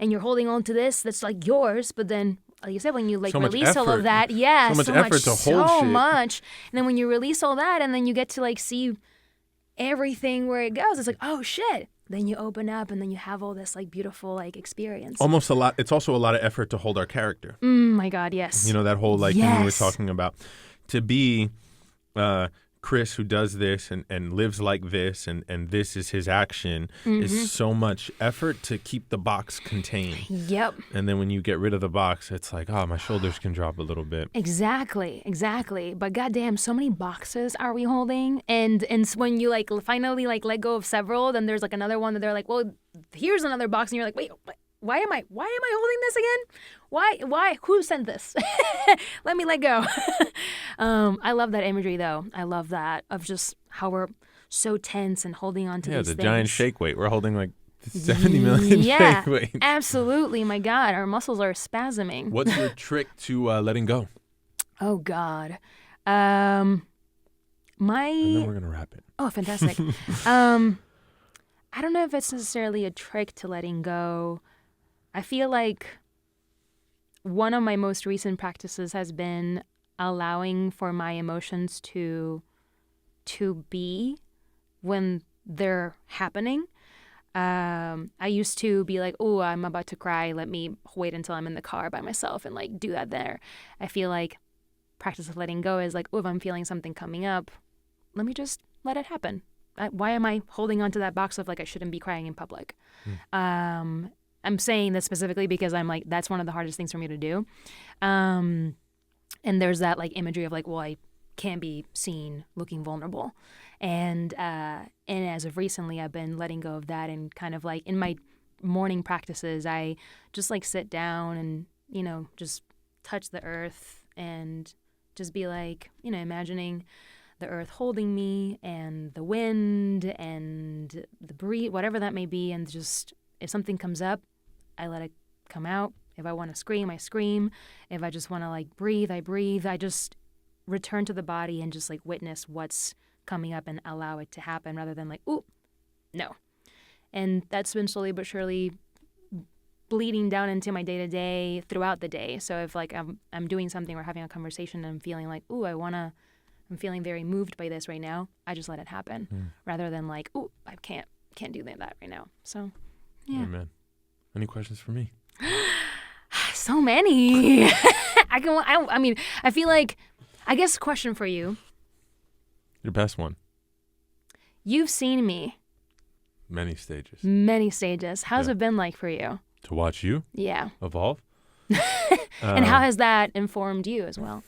and you're holding on to this that's like yours. But then, like you said, when you release all of that, so much. And then when you release all that and then you get to see everything where it goes, it's like, oh shit. Then you open up and then you have all this beautiful experience. Almost a lot. It's also a lot of effort to hold our character. My God, yes. You know, that whole thing we were talking about. To be Chris, who does this and lives like this and this is his action, is so much effort to keep the box contained. Yep. And then when you get rid of the box, it's like, oh, my shoulders can drop a little bit. Exactly. But goddamn, so many boxes are we holding? And when you finally let go of several, then there's another one that they're like, well, here's another box, and you're like, wait. Why am I holding this again? Why? Who sent this? Let me let go. I love that imagery, though. I love that of just how we're so tense and holding on to these things. Yeah, the giant shake weight. We're holding 70 million shake weight. Absolutely. My God, our muscles are spasming. What's your trick to letting go? Oh, God. And then we're going to wrap it. Oh, fantastic. I don't know if it's necessarily a trick to letting go. I feel like one of my most recent practices has been allowing for my emotions to be when they're happening. I used to be like, oh, I'm about to cry. Let me wait until I'm in the car by myself and like do that there. I feel like practice of letting go is like, oh, if I'm feeling something coming up, let me just let it happen. Why am I holding on to that box of like I shouldn't be crying in public? I'm saying this specifically because I'm like, that's one of the hardest things for me to do. And there's that like imagery of like, well, I can't be seen looking vulnerable. And as of recently, I've been letting go of that and kind of like in my morning practices, I just like sit down and, you know, just touch the earth and just be like, you know, imagining the earth holding me and the wind and the breeze, whatever that may be. And just if something comes up, I let it come out. If I want to scream, I scream. If I just want to like breathe, I breathe. I just return to the body and just like witness what's coming up and allow it to happen rather than like, ooh, no. And that's been slowly but surely bleeding down into my day-to-day throughout the day. So if like I'm doing something or having a conversation and I'm feeling like, ooh, I'm feeling very moved by this right now, I just let it happen rather than like, ooh, I can't do that right now. So, yeah. Amen. Any questions for me? So many. I mean, I feel like, I guess question for you. Your best one. You've seen me. Many stages. How's it been like for you? To watch you? Yeah. Evolve? And how has that informed you as well?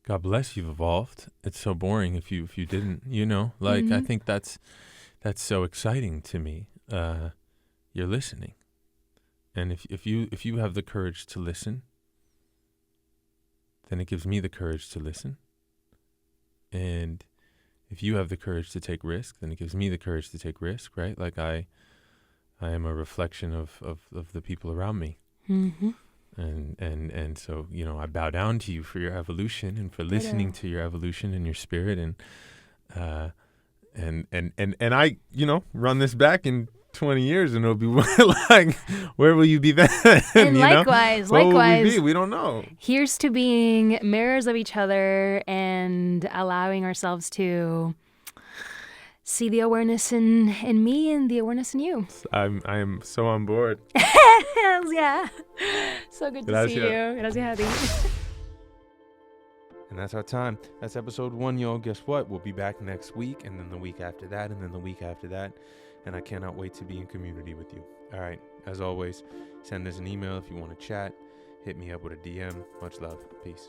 God bless you've evolved. It's so boring if you didn't, you know. Like I think that's so exciting to me. You're listening. And if you have the courage to listen, then it gives me the courage to listen. And if you have the courage to take risk, then it gives me the courage to take risk, right? Like I am a reflection of the people around me. Mm-hmm. And so, you know, I bow down to you for your evolution and for listening to your evolution and your spirit and I, you know, run this back in 20 years and it'll be like, where will you be then? And you likewise, know? Where will we be? We don't know. Here's to being mirrors of each other and allowing ourselves to see the awareness in me and the awareness in you. I am so on board. Yeah. So good to see you. Gracias. And that's our time. That's episode 1, y'all. Guess what? We'll be back next week, and then the week after that, and then the week after that. And I cannot wait to be in community with you. All right. As always, send us an email if you want to chat. Hit me up with a DM. Much love. Peace.